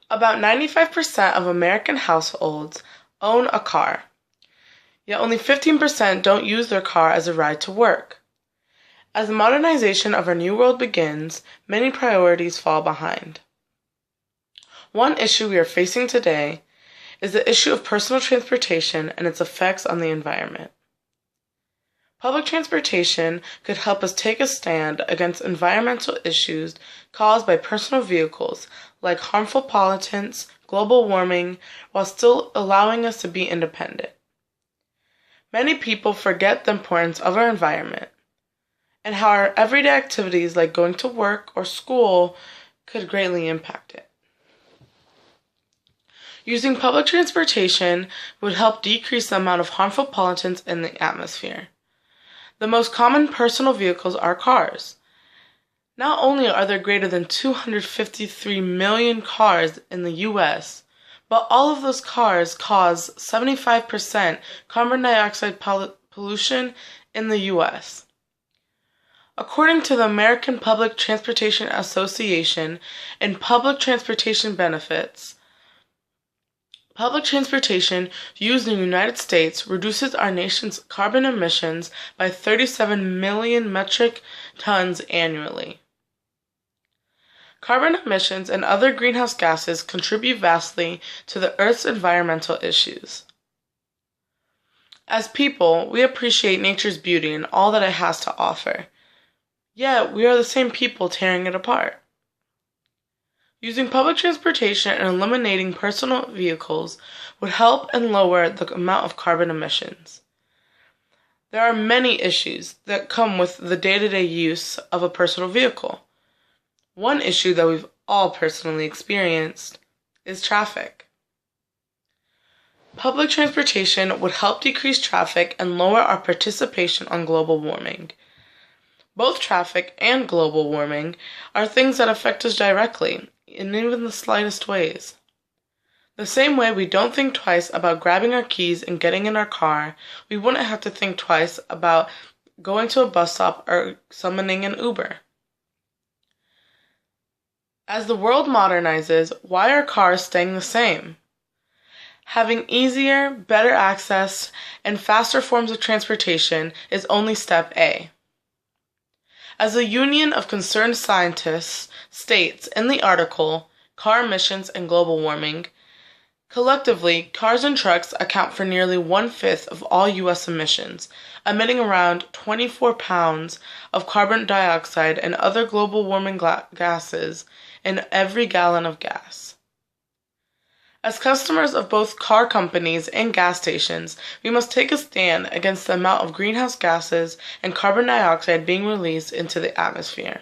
About 95% of American households own a car, yet only 15% don't use their car as a ride to work. As the modernization of our new world begins, many priorities fall behind. One issue we are facing today is the issue of personal transportation and its effects on the environment. Public transportation could help us take a stand against environmental issues caused by personal vehicles like harmful pollutants, global warming, while still allowing us to be independent. Many people forget the importance of our environment and how our everyday activities like going to work or school could greatly impact it. Using public transportation would help decrease the amount of harmful pollutants in the atmosphere. The most common personal vehicles are cars. Not only are there greater than 253 million cars in the US, but all of those cars cause 75% carbon dioxide pollution in the US. According to the American Public Transportation Association and Public Transportation Benefits, public transportation used in the United States reduces our nation's carbon emissions by 37 million metric tons annually. Carbon emissions and other greenhouse gases contribute vastly to the Earth's environmental issues. As people, we appreciate nature's beauty and all that it has to offer. Yet, we are the same people tearing it apart. Using public transportation and eliminating personal vehicles would help and lower the amount of carbon emissions. There are many issues that come with the day-to-day use of a personal vehicle. One issue that we've all personally experienced is traffic. Public transportation would help decrease traffic and lower our participation on global warming. Both traffic and global warming are things that affect us directly, in even the slightest ways. The same way we don't think twice about grabbing our keys and getting in our car, we wouldn't have to think twice about going to a bus stop or summoning an Uber. As the world modernizes, why are cars staying the same? Having easier, better access, and faster forms of transportation is only step A. As the Union of Concerned Scientists states in the article, Car Emissions and Global Warming, collectively, cars and trucks account for nearly 1/5 of all U.S. emissions, emitting around 24 pounds of carbon dioxide and other global warming gases in every gallon of gas. As customers of both car companies and gas stations, we must take a stand against the amount of greenhouse gases and carbon dioxide being released into the atmosphere.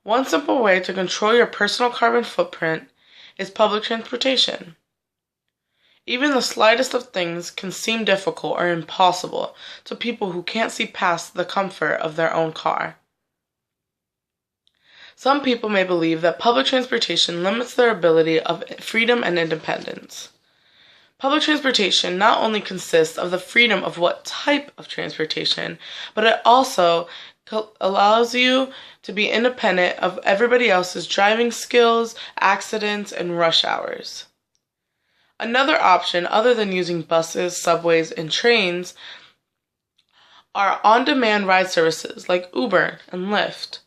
One simple way to control your personal carbon footprint is public transportation. Even the slightest of things can seem difficult or impossible to people who can't see past the comfort of their own car. Some people may believe that public transportation limits their ability of freedom and independence. Public transportation not only consists of the freedom of what type of transportation, but it also allows you to be independent of everybody else's driving skills, accidents, and rush hours. Another option, other than using buses, subways, and trains, are on-demand ride services like Uber and Lyft.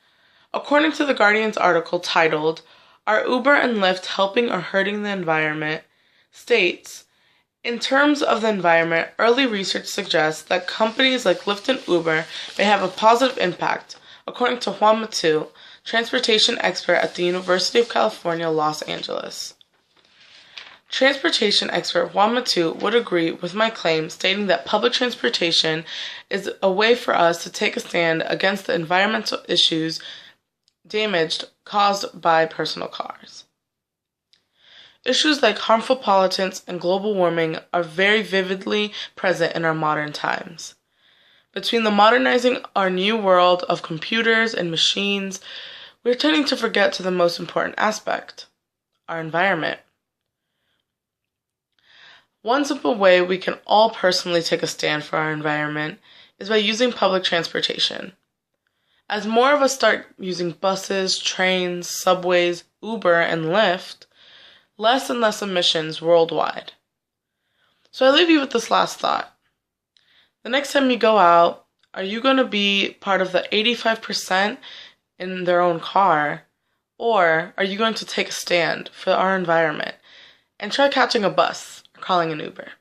According to the Guardian's article titled, "Are Uber and Lyft Helping or Hurting the Environment?" states, in terms of the environment, early research suggests that companies like Lyft and Uber may have a positive impact, according to Juan Matu, transportation expert at the University of California, Los Angeles. Transportation expert Juan Matu would agree with my claim, stating that public transportation is a way for us to take a stand against the environmental issues caused by personal cars. Issues like harmful pollutants and global warming are very vividly present in our modern times. Between the modernizing our new world of computers and machines, we're tending to forget to the most important aspect, our environment. One simple way we can all personally take a stand for our environment is by using public transportation. As more of us start using buses, trains, subways, Uber, and Lyft, less and less emissions worldwide. So I leave you with this last thought. The next time you go out, are you going to be part of the 85% in their own car, or are you going to take a stand for our environment and try catching a bus or calling an Uber?